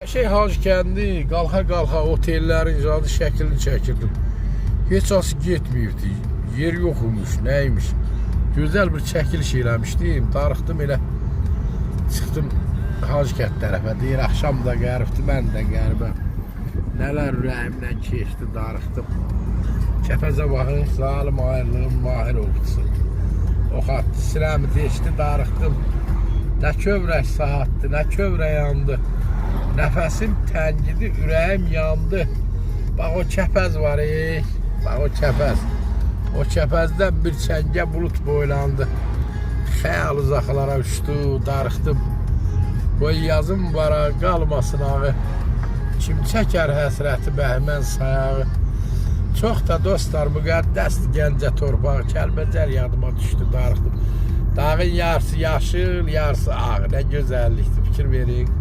Hacı kəndi qalxa-qalxa otellərin zadı şəklini çəkirdim. Heç ası getməyibdi. Yer yoxmuş, nəymiş. Gözəl bir çəkiliş eləmişdim. Darıxdım elə. Çıxdım Hacı kənd tərəfə. Deyir, axşam da qəribdir, mən də qəribəm. Nələr ürəyimdən keçdi, darıxdım. Kəpəzə baxın, zalim ayrılığın mahir oldusu. O xattı sinəmi deşdi, darıxdım. Nə kövrək saatdı, nə kövrək yandı. Nəfəsim təngidi, ürəyim yandı. Bax o kəpəz var, bax o kəpəz. O kəpəzdən bir çəngə bulut boylandı. Xəyal uzaqlara uçdu, darıxdım. Qoy yazım var, qalmasın ağı. Kim çəkər həsrəti bəhmən sayağı. Çox da dostlar, müqəddəsdir Gəncə torpağı. Kəlbəcər yadıma düşdü, darıxdım. Dağın yarısı yaşıl, yarısı ağ. Nə gözəllikdir, fikir verin.